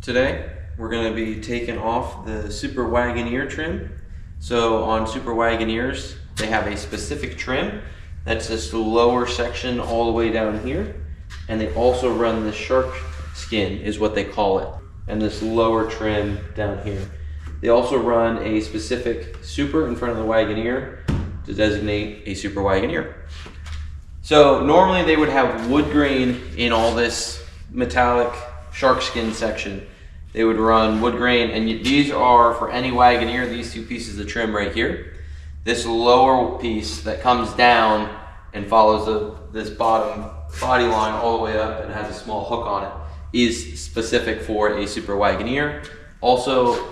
Today we're going to be taking off the Super Wagoneer trim. So on Super Wagoneers they have a specific trim that's this lower section all the way down here, and they also run the shark skin is what they call it, and this lower trim down here. They also run a specific Super in front of the Wagoneer to designate a Super Wagoneer. So normally they would have wood grain in all this metallic shark skin section. They would run wood grain, and these are for any Wagoneer, these two pieces of trim right here. This lower piece that comes down and follows this bottom body line all the way up and has a small hook on it is specific for a Super Wagoneer. Also,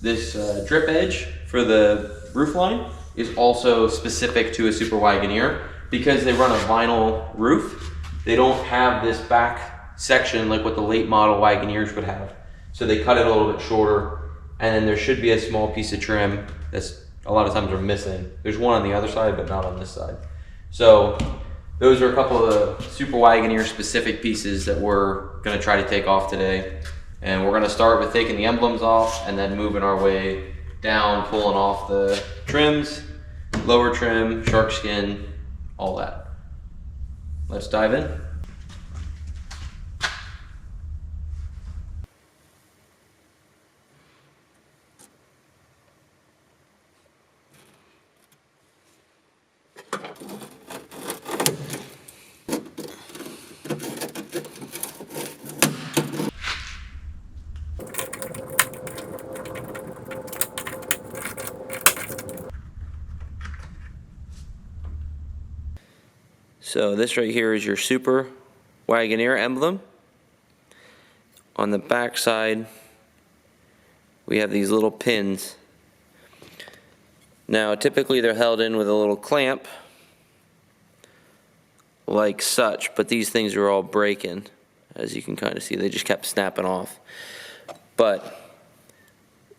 this drip edge for the roof line is also specific to a Super Wagoneer because they run a vinyl roof. They don't have this back section like what the late model Wagoneers would have. So they cut it a little bit shorter, and then there should be a small piece of trim that's a lot of times are missing. There's one on the other side, but not on this side. So those are a couple of the Super Wagoneer specific pieces that we're gonna try to take off today. And we're gonna start with taking the emblems off and then moving our way down, pulling off the trims, lower trim, shark skin, all that. Let's dive in. So this right here is your Super Wagoneer emblem. On the back side, we have these little pins. Now typically they're held in with a little clamp like such, but these things are all breaking. As you can kind of see, they just kept snapping off. But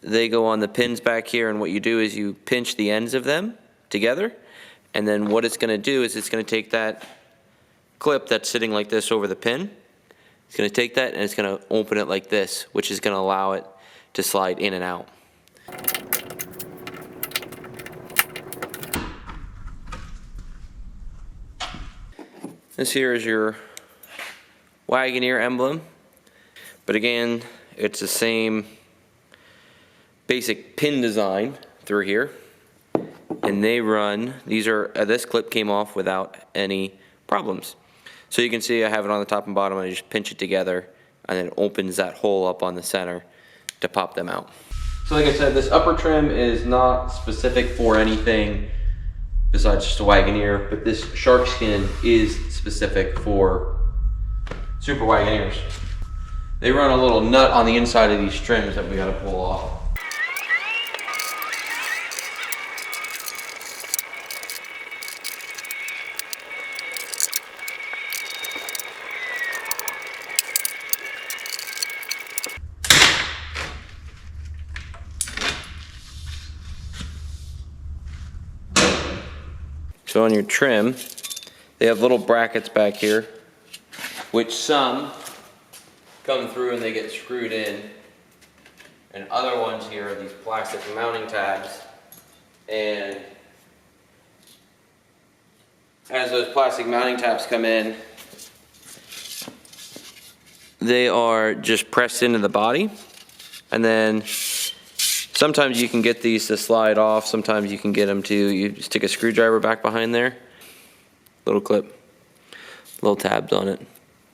they go on the pins back here, and what you do is you pinch the ends of them together, and then what it's going to do is it's going to take that clip that's sitting like this over the pin. It's going to take that and it's going to open it like this, which is going to allow it to slide in and out. This here is your Wagoneer emblem, but again, it's the same basic pin design through here. And they run, this clip came off without any problems. So you can see I have it on the top and bottom, and I just pinch it together, and then it opens that hole up on the center to pop them out. So like I said, this upper trim is not specific for anything besides just a Wagoneer, but this shark skin is specific for Super Wagoneers. They run a little nut on the inside of these trims that we gotta pull off. So on your trim, they have little brackets back here, which some come through and they get screwed in, and other ones here are these plastic mounting tabs. And as those plastic mounting tabs come in, they are just pressed into the body, and then sometimes you can get these to slide off, sometimes you can get them to, you just stick a screwdriver back behind there, little clip, little tabs on it,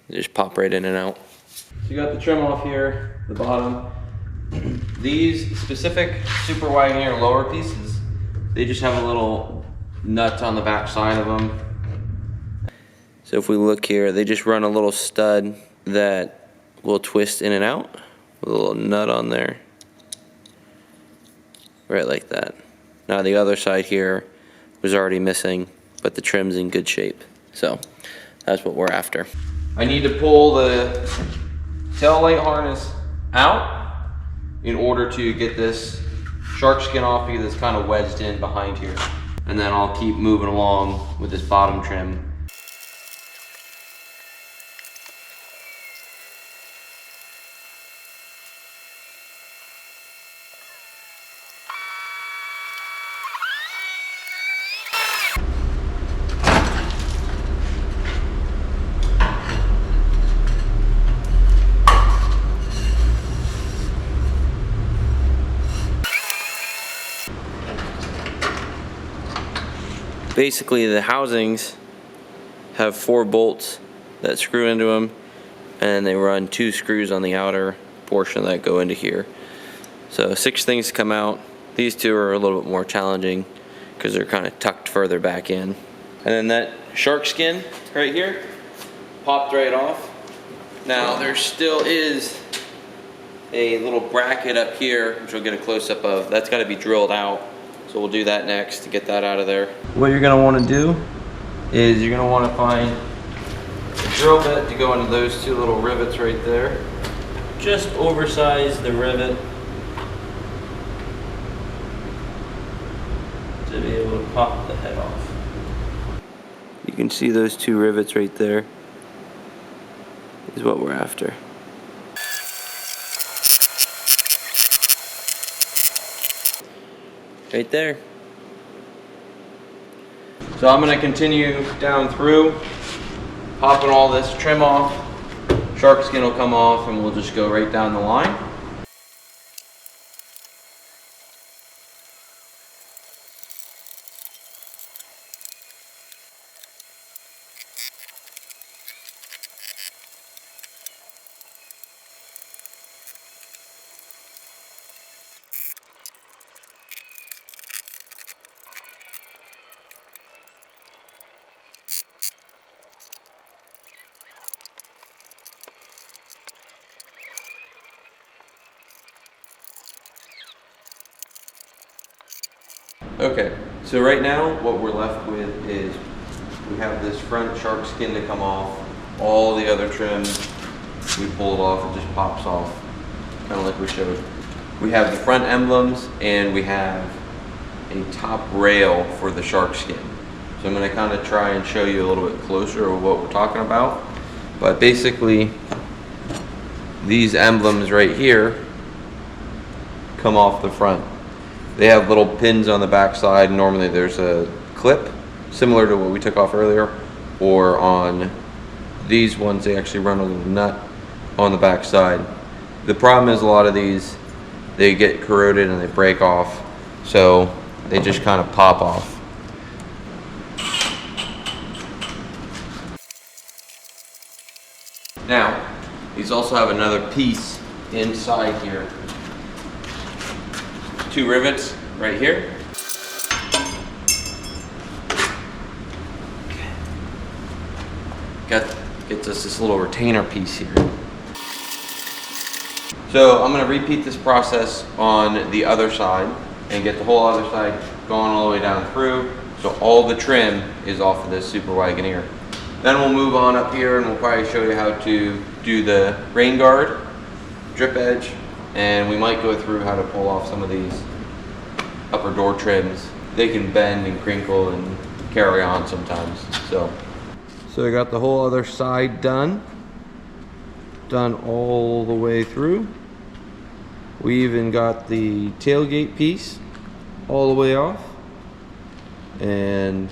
they just pop right in and out. So you got the trim off here, the bottom. These specific Super Wagoneer lower pieces, they just have a little nut on the back side of them. So if we look here, they just run a little stud that will twist in and out with a little nut on there. Right like that. Now the other side here was already missing, but the trim's in good shape. So that's what we're after. I need to pull the tail light harness out in order to get this shark skin off because it's kind of wedged in behind here. And then I'll keep moving along with this bottom trim. basically the housings have 4 bolts that screw into them, and they run 2 screws on the outer portion that go into here. So 6 things come out. These 2 are a little bit more challenging because they're kind of tucked further back in. And then that shark skin right here popped right off. Now there still is a little bracket up here, which we'll get a close-up of. That's got to be drilled out, so we'll do that next to get that out of there. What you're going to want to do is you're going to want to find a drill bit to go into those 2 little rivets right there. Just oversize the rivet to be able to pop the head off. You can see those 2 rivets right there is what we're after. Right there. So I'm going to continue down through, popping all this trim off. Shark skin will come off and we'll just go right down the line. Okay, so right now what we're left with is we have this front shark skin to come off. All the other trim, we pull it off, it just pops off, kind of like we showed. We have the front emblems and we have a top rail for the shark skin. So I'm going to kind of try and show you a little bit closer of what we're talking about. But basically, these emblems right here come off the front. They have little pins on the back side. Normally there's a clip similar to what we took off earlier, or on these ones they actually run a little nut on the back side. The problem is a lot of these, they get corroded and they break off, so they just kind of pop off. Now, these also have another piece inside here. 2 rivets right here. Gets us this little retainer piece here. So I'm going to repeat this process on the other side and get the whole other side going all the way down through, so all the trim is off of this Super Wagoneer. Then we'll move on up here and we'll probably show you how to do the rain guard, drip edge, and we might go through how to pull off some of these upper door trims. They can bend and crinkle and carry on sometimes. So I got the whole other side done all the way through. We even got the tailgate piece all the way off, and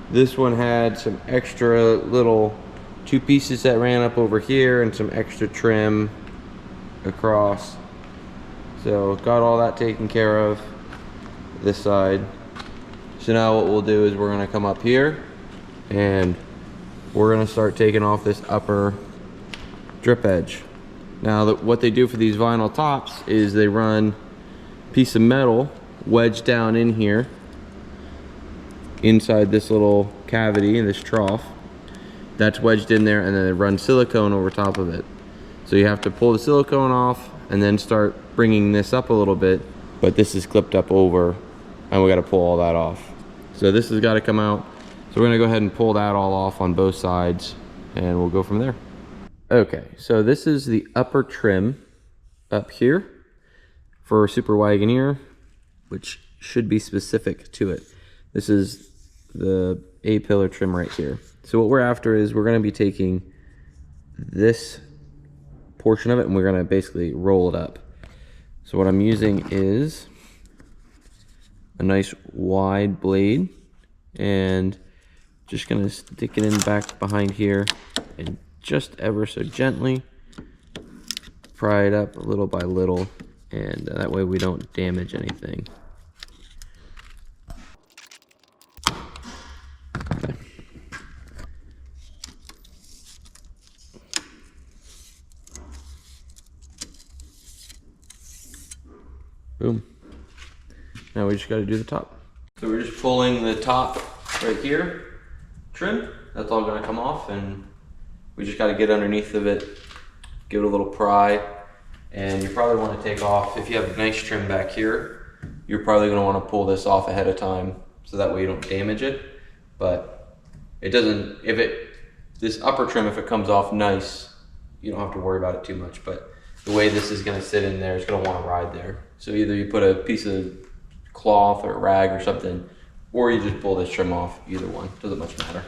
this one had some extra little 2 pieces that ran up over here and some extra trim across. So got all that taken care of this side. So now what we'll do is we're going to come up here and we're going to start taking off this upper drip edge. Now what they do for these vinyl tops is they run a piece of metal wedged down in here inside this little cavity in this trough that's wedged in there, and then they run silicone over top of it. So you have to pull the silicone off and then start bringing this up a little bit, but this is clipped up over and we got to pull all that off. So this has got to come out. So we're going to go ahead and pull that all off on both sides and we'll go from there. Okay, so this is the upper trim up here for Super Wagoneer, which should be specific to it. This is the A-pillar trim right here. So what we're after is we're going to be taking this portion of it and we're going to basically roll it up. So what I'm using is a nice wide blade, and just going to stick it in back behind here and just ever so gently pry it up little by little, and that way we don't damage anything. Now we just got to do the top. So we're just pulling the top right here, trim. That's all going to come off, and we just got to get underneath of it, give it a little pry, and you probably want to take off, if you have a nice trim back here, you're probably going to want to pull this off ahead of time so that way you don't damage it. But it doesn't, this upper trim, if it comes off nice, you don't have to worry about it too much. But the way this is going to sit in there, it's going to want to ride there. So either you put a piece of cloth or a rag or something, or you just pull this trim off. Either one, doesn't much matter.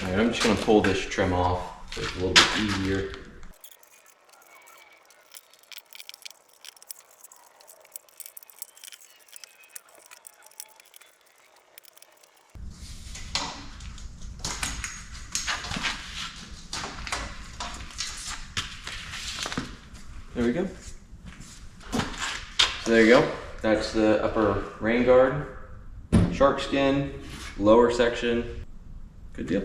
All right, I'm just going to pull this trim off so it's a little bit easier. There we go. So there you go. That's the upper rain guard, shark skin, lower section. Good deal.